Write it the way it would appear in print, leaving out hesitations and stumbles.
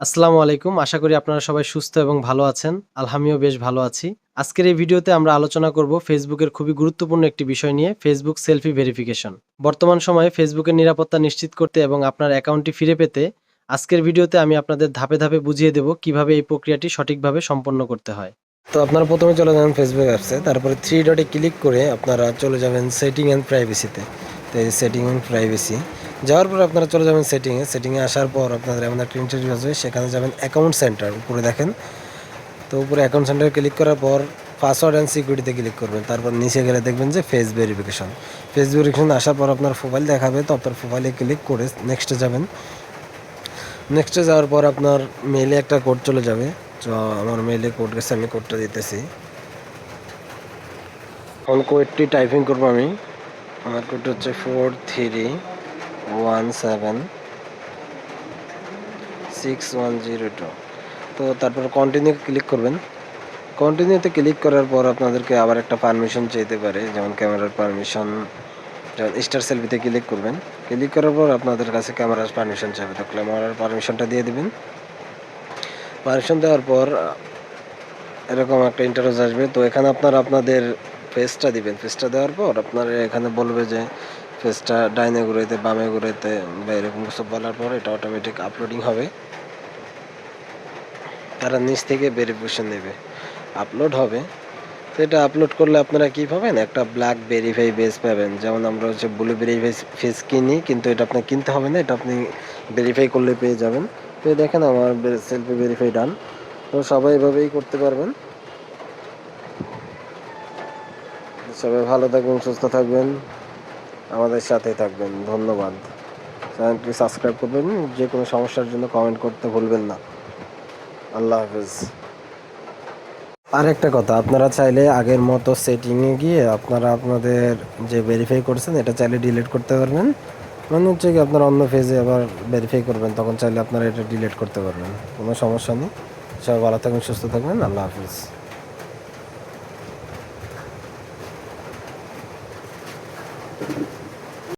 আসসালামু আলাইকুম। আশা করি আপনারা সবাই সুস্থ এবং ভালো আছেন। আমিও বেশ ভালো আছি। আজকের এই ভিডিওতে আমরা আলোচনা করব ফেসবুকের খুবই গুরুত্বপূর্ণ একটি বিষয় নিয়ে, ফেসবুক সেলফি ভেরিফিকেশন। বর্তমান সময়ে ফেসবুকের নিরাপত্তা নিশ্চিত করতে এবং আপনার অ্যাকাউন্টটি ফিরে পেতে আজকের ভিডিওতে আমি আপনাদের ধাপে ধাপে বুঝিয়ে দেব কিভাবে এই প্রক্রিয়াটি সঠিকভাবে সম্পন্ন করতে হয়। তো আপনারা প্রথমে চলে যাবেন ফেসবুক অ্যাপসে, তারপরে থ্রি ডটে ক্লিক করে আপনারা চলে যাবেন সেটিং অ্যান্ড প্রাইভেসিতে। তো এই সেটিং অ্যান্ড প্রাইভেসি যাওয়ার পর আপনারা চলে যাবেন সেটিংয়ে আসার পর আপনাদের এমন একটা ইন্টারভিউ আসবে, সেখানে যাবেন অ্যাকাউন্ট সেন্টার, উপরে দেখেন। তো উপরে অ্যাকাউন্ট সেন্টারে ক্লিক করার পর পাসওয়ার্ড অ্যান্ড সিকিউরিটিতে ক্লিক করবেন। তারপর নিচে গেলে দেখবেন যে ফেস ভেরিফিকেশন আসার পর আপনার প্রোফাইল দেখাবে। তো আপনার প্রোফাইলে ক্লিক করে নেক্সটে যাবেন। নেক্সটে যাওয়ার পর আপনার মেইলে একটা কোড চলে যাবে। তো আমার মেইলে কোড গেছে, আমি কোডটা দিতেছি। এখন কোডটি টাইপিং করবো আমি। আমার কোডটা হচ্ছে 43176102। তো তারপর কন্টিনিউ ক্লিক করবেন। কন্টিনিউতে ক্লিক করার পর আপনাদেরকে আবার একটা পারমিশন চাইতে পারে, যেমন ক্যামেরার পারমিশন। যেমন স্টার সেলফিতে ক্লিক করবেন। ক্লিক করার পর আপনাদের কাছে ক্যামেরার পারমিশন চাইবে, তো ক্যামেরার পারমিশনটা দিয়ে দেবেন। পারমিশন দেওয়ার পর এরকম একটা ইন্টারভিউ আসবে। তো এখানে আপনারা আপনাদের ফেসটা দিবেন। ফেসটা দেওয়ার পর আপনার এখানে বলবে যে ফেসটা ডাইনে ঘুরাইতে, বামে ঘুরাইতে বা এরকম কিছু বলার পর এটা অটোমেটিক আপলোডিং হবে। তারা নিচ থেকে ভেরিফিকেশন নেবে, আপলোড হবে। তো এটা আপলোড করলে আপনারা কী পাবেন, একটা ব্ল্যাক ভেরিফাই বেস পাবেন। যেমন আমরা হচ্ছে ব্লু ভেরিফাই ফেস কিনি, কিন্তু এটা আপনার কিনতে হবে না, এটা আপনি ভেরিফাই করলে পেয়ে যাবেন। তো দেখেন আমার সেলফি ভেরিফাই ডান। তো সবাই এভাবেই করতে পারবেন। সবাই ভালো থাকবেন, সুস্থ থাকবেন, আমাদের সাথেই থাকবেন। ধন্যবাদ। চ্যানেলটি সাবস্ক্রাইব করবেন। যে কোনো সমস্যার জন্য কমেন্ট করতে ভুলবেন না। আল্লাহ হাফেজ। আর একটা কথা, আপনারা চাইলে আগের মতো সেটিংয়ে গিয়ে আপনারা আপনাদের যে ভেরিফাই করছেন এটা চাইলে ডিলিট করতে পারবেন। মানে হচ্ছে কি, আপনারা অন্য পেজে আবার ভেরিফাই করবেন, তখন চাইলে আপনারা এটা ডিলিট করতে পারবেন, কোনো সমস্যা নেই। সবাই ভালো থাকবেন, সুস্থ থাকবেন। আল্লাহ হাফিজ।